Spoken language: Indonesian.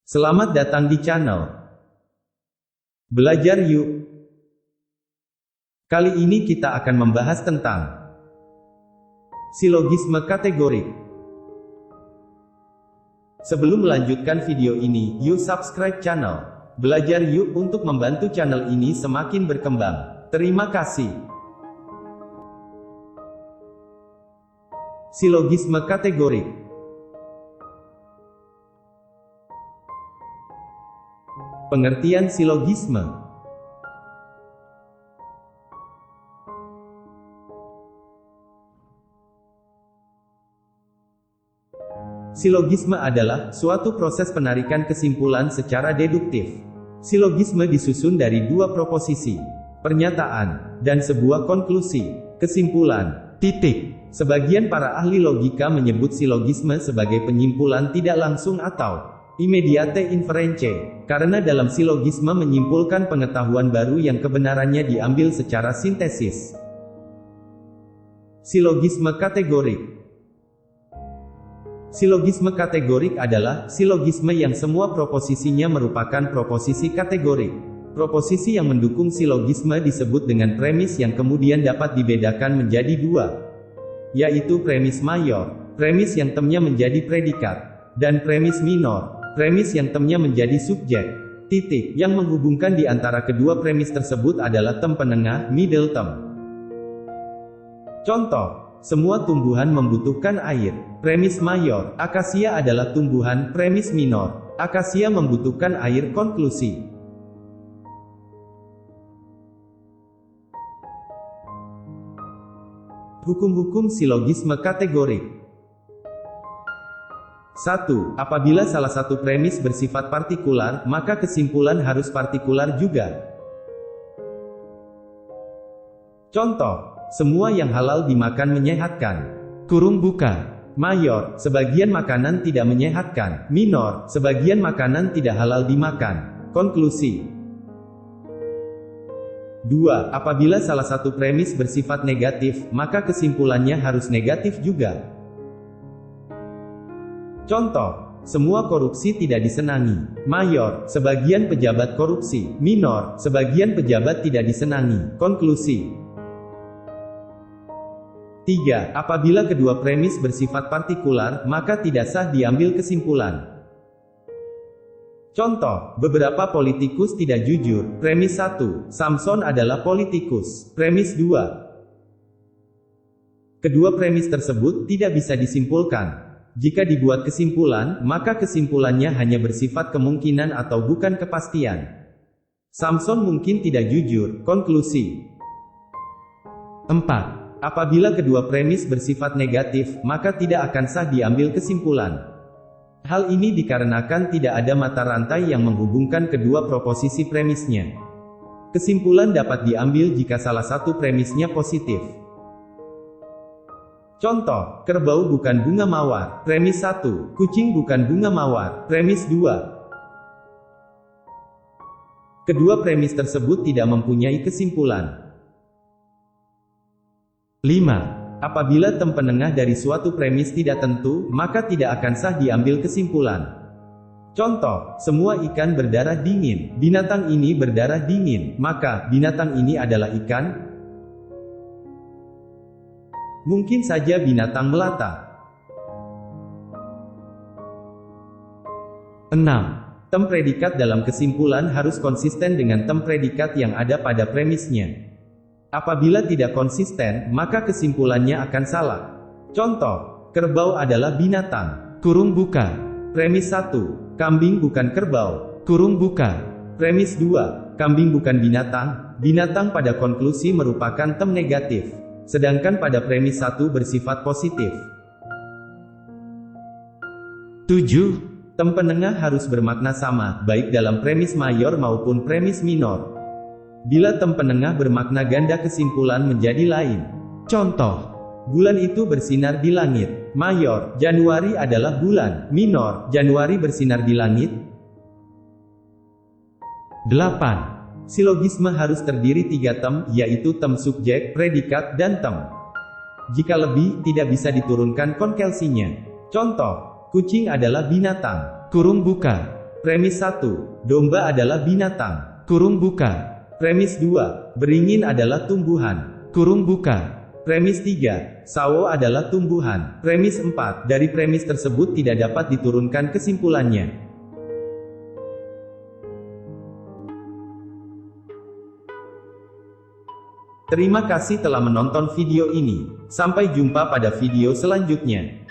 Selamat datang di channel Belajar Yuk. Kali ini kita akan membahas tentang silogisme kategorik. Sebelum melanjutkan video ini, yuk subscribe channel Belajar Yuk untuk membantu channel ini semakin berkembang. Terima kasih. Silogisme kategorik. Pengertian silogisme. Silogisme adalah suatu proses penarikan kesimpulan secara deduktif. Silogisme disusun dari dua proposisi, pernyataan, dan sebuah konklusi, kesimpulan, titik. Sebagian para ahli logika menyebut silogisme sebagai penyimpulan tidak langsung atau immediate inference, karena dalam silogisme menyimpulkan pengetahuan baru yang kebenarannya diambil secara sintesis. Silogisme kategorik. Silogisme kategorik adalah silogisme yang semua proposisinya merupakan proposisi kategorik. Proposisi yang mendukung silogisme disebut dengan premis yang kemudian dapat dibedakan menjadi dua, yaitu premis mayor, premis yang temnya menjadi predikat, dan premis minor, premis yang temnya menjadi subjek. Titik yang menghubungkan di antara kedua premis tersebut adalah tem penengah, middle term. Contoh, semua tumbuhan membutuhkan air. Premis mayor, akasia adalah tumbuhan. Premis minor, akasia membutuhkan air. Konklusi. Hukum-hukum silogisme kategorik. 1. Apabila salah satu premis bersifat partikular, maka kesimpulan harus partikular juga. Contoh, semua yang halal dimakan menyehatkan. Kurung buka. Mayor, sebagian makanan tidak menyehatkan. Minor, sebagian makanan tidak halal dimakan. Konklusi. 2. Apabila salah satu premis bersifat negatif, maka kesimpulannya harus negatif juga. Contoh, semua korupsi tidak disenangi. Mayor, sebagian pejabat korupsi. Minor, sebagian pejabat tidak disenangi. Konklusi. 3. Apabila kedua premis bersifat partikular, maka tidak sah diambil kesimpulan. Contoh, beberapa politikus tidak jujur. Premis 1, Samson adalah politikus. Premis 2. Kedua premis tersebut tidak bisa disimpulkan. Jika dibuat kesimpulan, maka kesimpulannya hanya bersifat kemungkinan atau bukan kepastian. Samson mungkin tidak jujur. Konklusi. 4. Apabila kedua premis bersifat negatif, maka tidak akan sah diambil kesimpulan. Hal ini dikarenakan tidak ada mata rantai yang menghubungkan kedua proposisi premisnya. Kesimpulan dapat diambil jika salah satu premisnya positif. Contoh, kerbau bukan bunga mawar. Premis 1, kucing bukan bunga mawar. Premis 2. Kedua premis tersebut tidak mempunyai kesimpulan. 5. Apabila tem penengah dari suatu premis tidak tentu, maka tidak akan sah diambil kesimpulan. Contoh, semua ikan berdarah dingin. Binatang ini berdarah dingin, maka binatang ini adalah ikan? Mungkin saja binatang melata. 6. Tem predikat dalam kesimpulan harus konsisten dengan tem predikat yang ada pada premisnya. Apabila tidak konsisten, maka kesimpulannya akan salah. Contoh, kerbau adalah binatang. Kurung buka. Premis 1, kambing bukan kerbau. Kurung buka. Premis 2, kambing bukan binatang. Binatang pada konklusi merupakan tem negatif, sedangkan pada premis 1 bersifat positif. 7. Tem penengah harus bermakna sama, baik dalam premis mayor maupun premis minor. Bila tem penengah bermakna ganda, kesimpulan menjadi lain. Contoh, bulan itu bersinar di langit. Mayor, Januari adalah bulan. Minor, Januari bersinar di langit. 8. Silogisme harus terdiri 3 tem, yaitu tem subjek, predikat, dan tem. Jika lebih, tidak bisa diturunkan konkelsinya. Contoh, kucing adalah binatang. Kurung buka. Premis 1. Domba adalah binatang. Kurung buka. Premis 2. Beringin adalah tumbuhan. Kurung buka. Premis 3. Sawo adalah tumbuhan. Premis 4. Dari premis tersebut tidak dapat diturunkan kesimpulannya. Terima kasih telah menonton video ini. Sampai jumpa pada video selanjutnya.